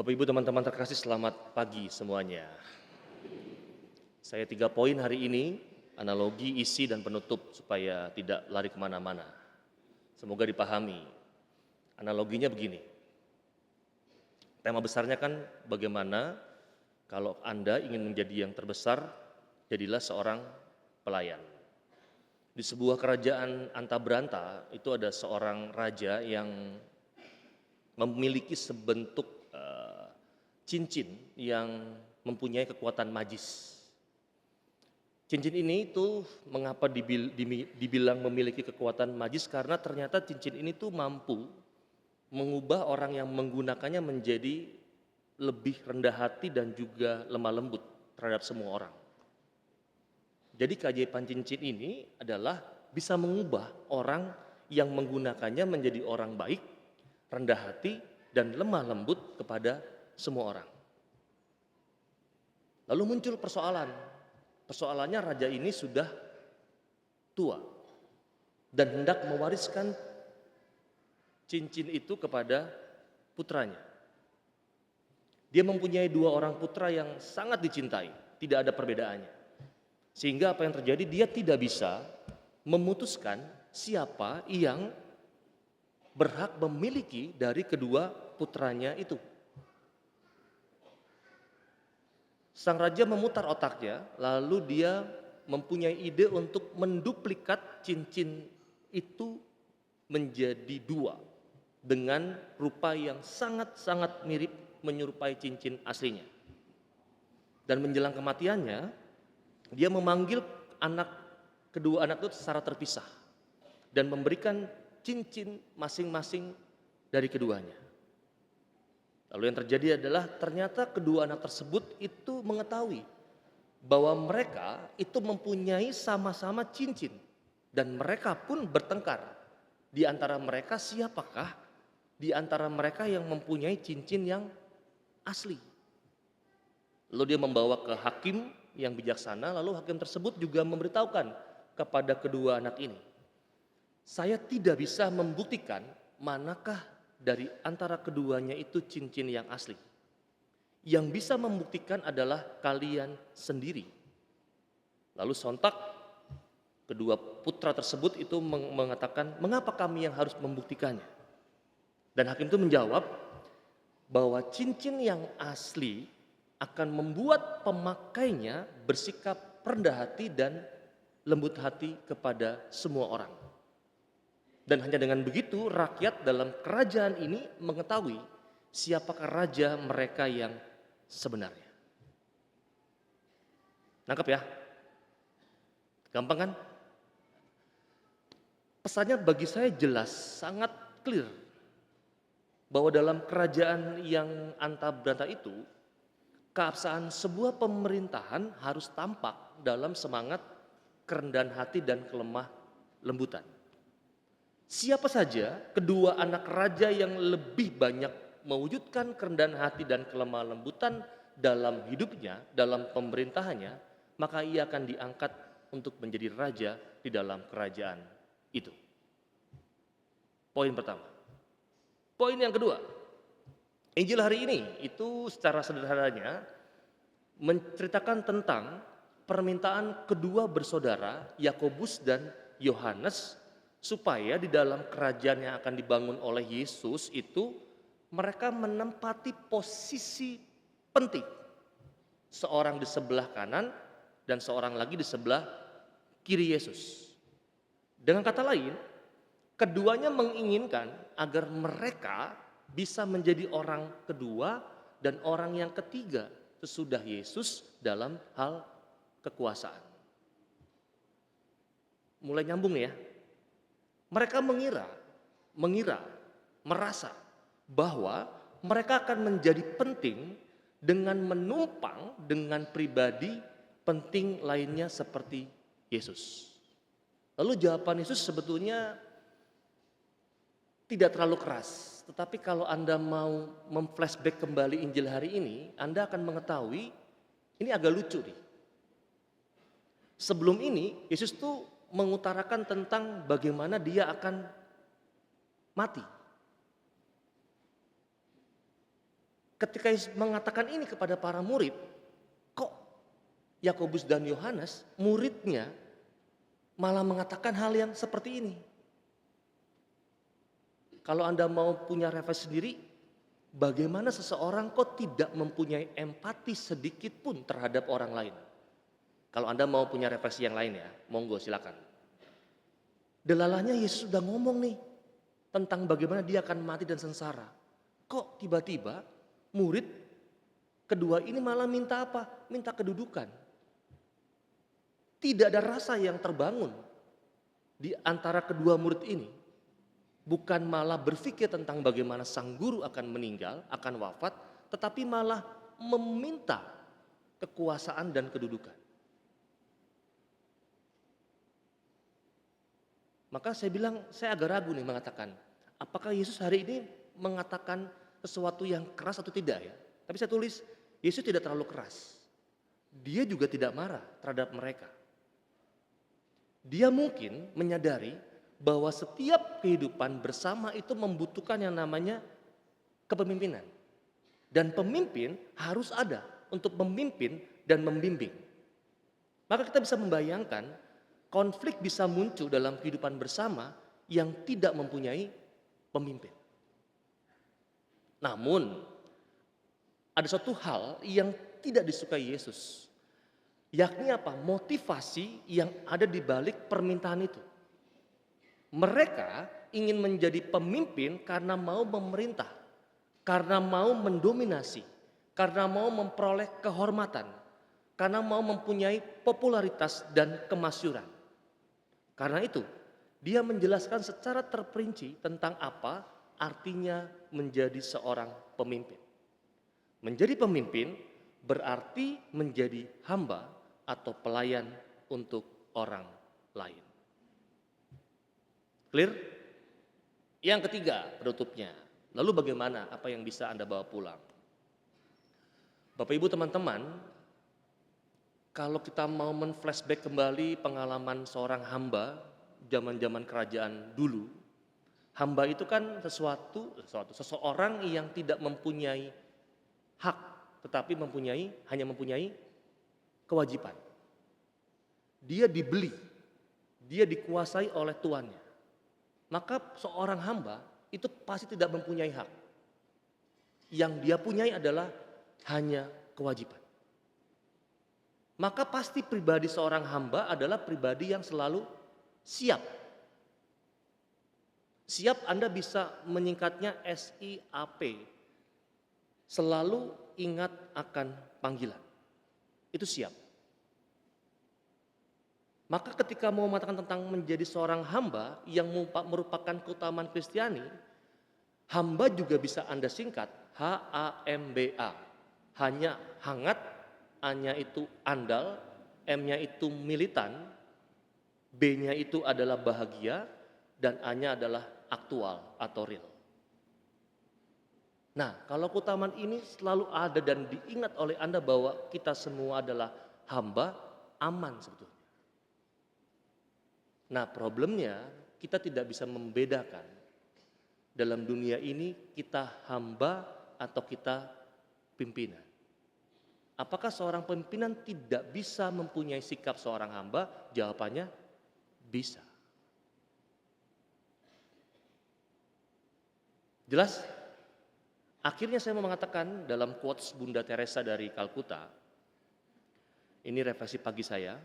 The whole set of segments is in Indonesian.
Bapak Ibu teman-teman terkasih, selamat pagi semuanya. Saya 3 poin hari ini, analogi, isi, dan penutup supaya tidak lari kemana-mana. Semoga dipahami. Analoginya begini, tema besarnya kan bagaimana kalau Anda ingin menjadi yang terbesar, jadilah seorang pelayan. Di sebuah kerajaan anta beranta itu ada seorang raja yang memiliki sebentuk cincin yang mempunyai kekuatan magis. Cincin ini tuh mengapa dibilang memiliki kekuatan magis, karena ternyata cincin ini tuh mampu mengubah orang yang menggunakannya menjadi lebih rendah hati dan juga lemah lembut terhadap semua orang. Jadi keajaiban cincin ini adalah bisa mengubah orang yang menggunakannya menjadi orang baik, rendah hati, dan lemah lembut kepada semua orang. Lalu muncul persoalannya raja ini sudah tua dan hendak mewariskan cincin itu kepada putranya. Dia mempunyai 2 orang putra yang sangat dicintai, tidak ada perbedaannya. Sehingga apa yang terjadi, dia tidak bisa memutuskan siapa yang berhak memiliki dari kedua putranya itu. Sang raja memutar otaknya, lalu dia mempunyai ide untuk menduplikat cincin itu menjadi 2 dengan rupa yang sangat-sangat mirip menyerupai cincin aslinya. Dan menjelang kematiannya, dia memanggil kedua anak itu secara terpisah dan memberikan cincin masing-masing dari keduanya. Lalu yang terjadi adalah ternyata kedua anak tersebut itu mengetahui bahwa mereka itu mempunyai sama-sama cincin, dan mereka pun bertengkar di antara mereka, siapakah di antara mereka yang mempunyai cincin yang asli. Lalu dia membawa ke hakim yang bijaksana, lalu hakim tersebut juga memberitahukan kepada kedua anak ini, saya tidak bisa membuktikan manakah dari antara keduanya itu cincin yang asli. Yang bisa membuktikan adalah kalian sendiri. Lalu sontak kedua putra tersebut itu mengatakan, mengapa kami yang harus membuktikannya? Dan hakim itu menjawab bahwa cincin yang asli akan membuat pemakainya bersikap rendah hati dan lembut hati kepada semua orang. Dan hanya dengan begitu rakyat dalam kerajaan ini mengetahui siapakah raja mereka yang sebenarnya. Nangkep ya? Gampang kan? Pesannya bagi saya jelas, sangat clear. Bahwa dalam kerajaan yang anta beranta itu, keabsahan sebuah pemerintahan harus tampak dalam semangat kerendahan hati dan kelemah lembutan. Siapa saja kedua anak raja yang lebih banyak mewujudkan kerendahan hati dan kelemah lembutan dalam hidupnya, dalam pemerintahannya, maka ia akan diangkat untuk menjadi raja di dalam kerajaan itu. Poin pertama. Poin yang kedua, Injil hari ini itu secara sederhananya menceritakan tentang permintaan kedua bersaudara Yakobus dan Yohanes supaya di dalam kerajaan yang akan dibangun oleh Yesus itu mereka menempati posisi penting. Seorang di sebelah kanan dan seorang lagi di sebelah kiri Yesus. Dengan kata lain, keduanya menginginkan agar mereka bisa menjadi orang kedua dan orang yang ketiga sesudah Yesus dalam hal kekuasaan. Mulai nyambung ya. Mereka merasa bahwa mereka akan menjadi penting dengan menumpang dengan pribadi penting lainnya seperti Yesus. Lalu jawaban Yesus sebetulnya tidak terlalu keras, tetapi kalau Anda mau memflashback kembali Injil hari ini, Anda akan mengetahui ini agak lucu nih. Sebelum ini Yesus tuh mengutarakan tentang bagaimana dia akan mati. Ketika Yesus mengatakan ini kepada para murid, kok Yakobus dan Yohanes, muridnya, malah mengatakan hal yang seperti ini. Kalau Anda mau punya referensi sendiri, bagaimana seseorang kok tidak mempunyai empati sedikit pun terhadap orang lain? Kalau Anda mau punya referensi yang lain ya, monggo silakan. Delalanya Yesus sudah ngomong nih tentang bagaimana dia akan mati dan sengsara. Kok tiba-tiba murid kedua ini malah minta apa? Minta kedudukan. Tidak ada rasa yang terbangun di antara kedua murid ini. Bukan malah berpikir tentang bagaimana sang guru akan meninggal, akan wafat, tetapi malah meminta kekuasaan dan kedudukan. Maka saya bilang, saya agak ragu nih mengatakan, apakah Yesus hari ini mengatakan sesuatu yang keras atau tidak ya? Tapi saya tulis, Yesus tidak terlalu keras. Dia juga tidak marah terhadap mereka. Dia mungkin menyadari bahwa setiap kehidupan bersama itu membutuhkan yang namanya kepemimpinan. Dan pemimpin harus ada untuk memimpin dan membimbing. Maka kita bisa membayangkan konflik bisa muncul dalam kehidupan bersama yang tidak mempunyai pemimpin. Namun, ada suatu hal yang tidak disukai Yesus. Yakni apa? Motivasi yang ada di balik permintaan itu. Mereka ingin menjadi pemimpin karena mau memerintah, karena mau mendominasi, karena mau memperoleh kehormatan, karena mau mempunyai popularitas dan kemasyhuran. Karena itu, dia menjelaskan secara terperinci tentang apa artinya menjadi seorang pemimpin. Menjadi pemimpin berarti menjadi hamba atau pelayan untuk orang lain. Clear? Yang ketiga penutupnya. Lalu bagaimana apa yang bisa Anda bawa pulang? Bapak Ibu teman-teman, kalau kita mau men-flashback kembali pengalaman seorang hamba zaman-zaman kerajaan dulu, hamba itu kan seseorang yang tidak mempunyai hak, tetapi hanya mempunyai kewajiban. Dia dibeli, dia dikuasai oleh tuannya. Maka seorang hamba itu pasti tidak mempunyai hak. Yang dia punyai adalah hanya kewajiban. Maka pasti pribadi seorang hamba adalah pribadi yang selalu siap. Siap Anda bisa menyingkatnya SIAP. Selalu ingat akan panggilan. Itu siap. Maka ketika mau mengatakan tentang menjadi seorang hamba yang merupakan keutamaan Kristiani, hamba juga bisa Anda singkat HAMBA. Hanya hangat, A-nya itu andal, M-nya itu militan, B-nya itu adalah bahagia, dan A-nya adalah aktual atau real. Nah, kalau keutamaan ini selalu ada dan diingat oleh Anda bahwa kita semua adalah hamba, aman sebetulnya. Nah, problemnya kita tidak bisa membedakan dalam dunia ini kita hamba atau kita pimpinan. Apakah seorang pimpinan tidak bisa mempunyai sikap seorang hamba? Jawabannya bisa. Jelas? Akhirnya saya mau mengatakan dalam quotes Bunda Teresa dari Kalkuta, ini refleksi pagi saya,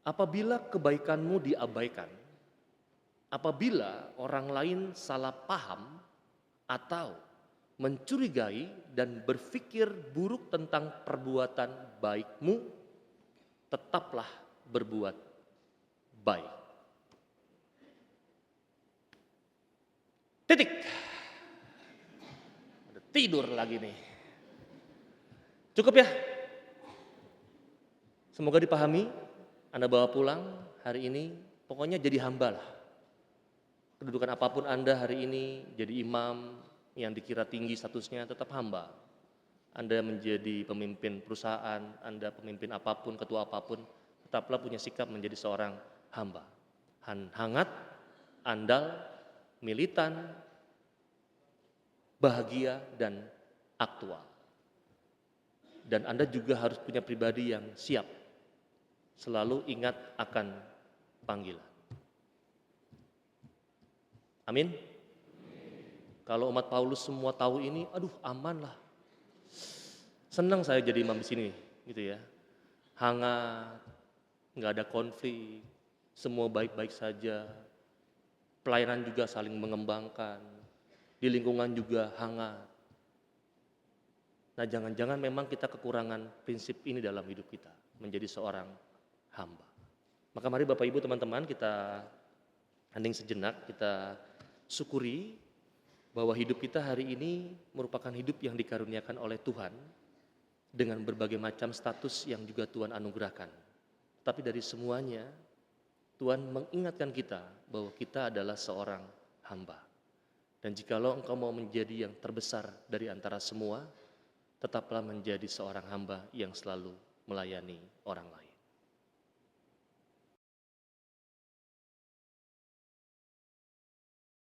apabila kebaikanmu diabaikan, apabila orang lain salah paham atau mencurigai dan berpikir buruk tentang perbuatan baikmu, tetaplah berbuat baik. Titik. Udah tidur lagi nih. Cukup ya? Semoga dipahami. Anda bawa pulang hari ini, pokoknya jadi hamba lah. Kedudukan apapun Anda hari ini, jadi imam yang dikira tinggi statusnya, tetap hamba. Anda menjadi pemimpin perusahaan, Anda pemimpin apapun, ketua apapun, tetaplah punya sikap menjadi seorang hamba. Hangat, andal, militan, bahagia, dan aktual. Dan Anda juga harus punya pribadi yang siap, selalu ingat akan panggilan. Amin. Kalau umat Paulus semua tahu ini, aduh aman lah. Senang saya jadi imam di sini, gitu ya. Hangat, nggak ada konflik, semua baik-baik saja. Pelayanan juga saling mengembangkan, di lingkungan juga hangat. Nah, jangan-jangan memang kita kekurangan prinsip ini dalam hidup kita, menjadi seorang hamba. Maka mari Bapak Ibu teman-teman, kita hening sejenak, kita syukuri bahwa hidup kita hari ini merupakan hidup yang dikaruniakan oleh Tuhan dengan berbagai macam status yang juga Tuhan anugerahkan. Tapi dari semuanya, Tuhan mengingatkan kita bahwa kita adalah seorang hamba. Dan jikalau engkau mau menjadi yang terbesar dari antara semua, tetaplah menjadi seorang hamba yang selalu melayani orang lain.